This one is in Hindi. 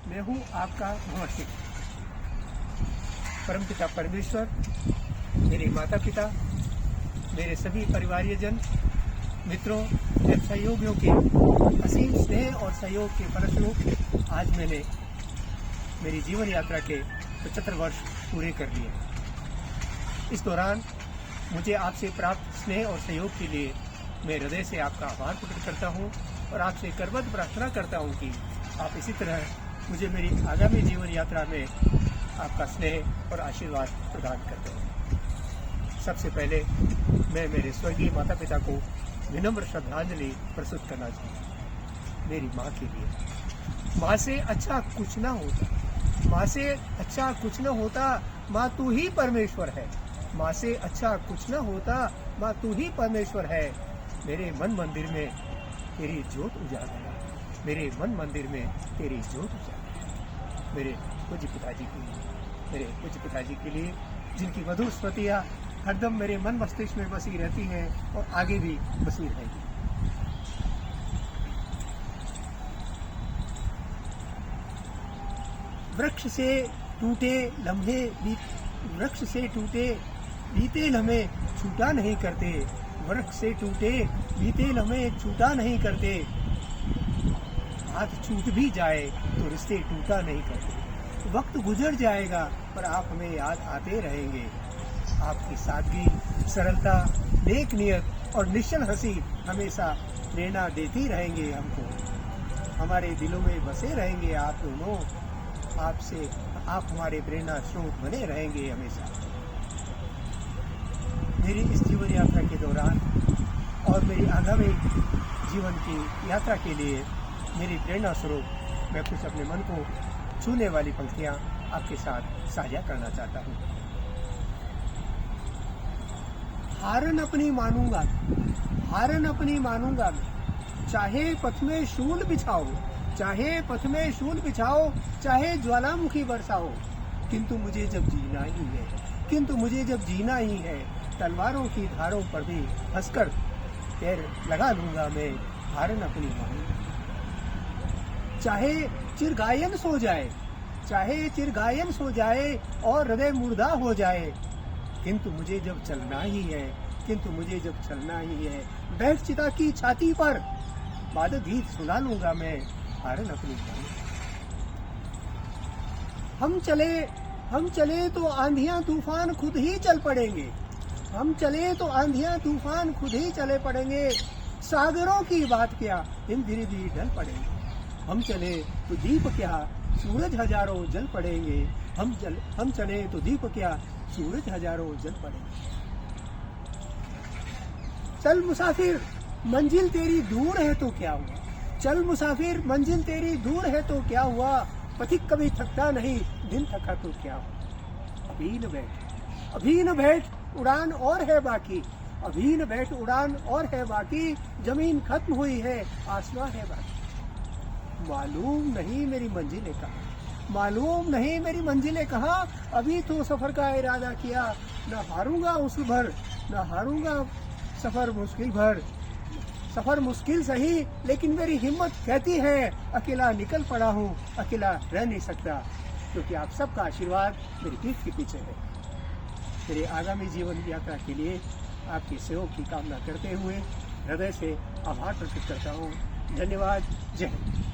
मैं हूँ आपका मोहम्मद सिंह। परमपिता परमेश्वर, मेरे माता पिता, मेरे सभी परिवारजन, मित्रों एवं सहयोगियों के असीम स्नेह और सहयोग के फलस्वरूप आज मैंने मेरी जीवन यात्रा के 75 वर्ष पूरे कर लिए। इस दौरान मुझे आपसे प्राप्त स्नेह और सहयोग के लिए मैं हृदय से आपका आभार प्रकट करता हूँ और आपसे करबद्ध प्रार्थना करता हूँ कि आप इसी तरह मुझे मेरी आगामी जीवन यात्रा में आपका स्नेह और आशीर्वाद प्रदान करते हैं। सबसे पहले मैं मेरे स्वर्गीय माता पिता को विनम्र श्रद्धांजलि प्रस्तुत करना चाहता हूँ। मेरी माँ के लिए, माँ से अच्छा कुछ ना होता, माँ से अच्छा कुछ न होता, माँ तू ही परमेश्वर है। माँ से अच्छा कुछ न होता, माँ तू ही परमेश्वर है। मेरे मन मंदिर में तेरी ज्योत उजागर, मेरे मन मंदिर में तेरी ज्योत उजागर। मेरे पूज्य पिताजी के लिए, मेरे पूज्य पिताजी के लिए जिनकी मधुर स्मृतियाँ हरदम मेरे मन मस्तिष्क में बसी रहती हैं और आगे भी बसी रहेगी। वृक्ष से टूटे लम्हे, वृक्ष से टूटे बीते लम्हे छूटा नहीं करते, वृक्ष से टूटे बीते लम्हे छूटा नहीं करते। हाथ छूट भी जाए तो रिश्ते टूटा नहीं करते। वक्त गुजर जाएगा पर आप हमें याद आते रहेंगे। आपकी सादगी, सरलता, नेक नियत और निश्चल हंसी हमेशा प्रेरणा देती रहेंगे हमको। हमारे दिलों में बसे रहेंगे आप दोनों। आपसे आप हमारे प्रेरणा स्रोत बने रहेंगे हमेशा। मेरी इस जीवन यात्रा के दौरान और मेरी आगामी जीवन की यात्रा के लिए मेरी प्रेरणा स्वरूप मैं कुछ अपने मन को छूने वाली पंक्तियां आपके साथ साझा करना चाहता हूँ। हारन अपनी मानूंगा, हारन अपनी मानूंगा मैं, चाहे पथ में शूल बिछाओ, चाहे पथ में शूल बिछाओ, चाहे ज्वालामुखी बरसाओ, किंतु मुझे जब जीना ही है, किंतु मुझे जब जीना ही है, तलवारों की धारों पर भी हंसकर पैर लगा लूंगा मैं। हारन अपनी मानूंगा। चाहे चिरगायन सो जाए, चाहे चिरगायन सो जाए और हृदय मुर्दा हो जाए, किंतु मुझे जब चलना ही है, किंतु मुझे जब चलना ही है, बैठ चिता की छाती पर बाद गीत सुना लूंगा मैं। हारन अपनी मानूंगा। हम चले तो आंधियां तूफान खुद ही चल पड़ेंगे, हम चले तो आंधियां तूफान खुद ही चले पड़ेंगे। सागरों की बात क्या, इंद्र भी ढल पड़ेंगे। हम चले तो दीप क्या, सूरज हजारों जल पड़ेंगे। हम चले तो दीप क्या, सूरज हजारों जल पड़ेंगे। चल मुसाफिर मंजिल तेरी दूर है तो क्या हुआ, चल मुसाफिर मंजिल तेरी दूर है तो क्या हुआ। पथिक कभी थकता नहीं, दिन थका तो क्या हुआ। अभी न बैठ, अभी न बैठ, उड़ान और है बाकी, अभी न बैठ, उड़ान और है बाकी। जमीन खत्म हुई है, आसमां है बाकी। मालूम नहीं मेरी मंजिलें कहाँ, मालूम नहीं मेरी मंजिलें कहाँ। अभी तो सफर का इरादा किया, न हारूंगा उस भर, न हारूंगा सफर मुश्किल भर। सफर मुश्किल सही लेकिन मेरी हिम्मत कहती है, अकेला निकल पड़ा हूँ, अकेला रह नहीं सकता, क्योंकि आप सबका आशीर्वाद मेरी पीठ के पीछे है। मेरे आगामी जीवन यात्रा के लिए आपके सहयोग की कामना करते हुए हृदय से आभार प्रकट करता हूँ। धन्यवाद। जय हिंद।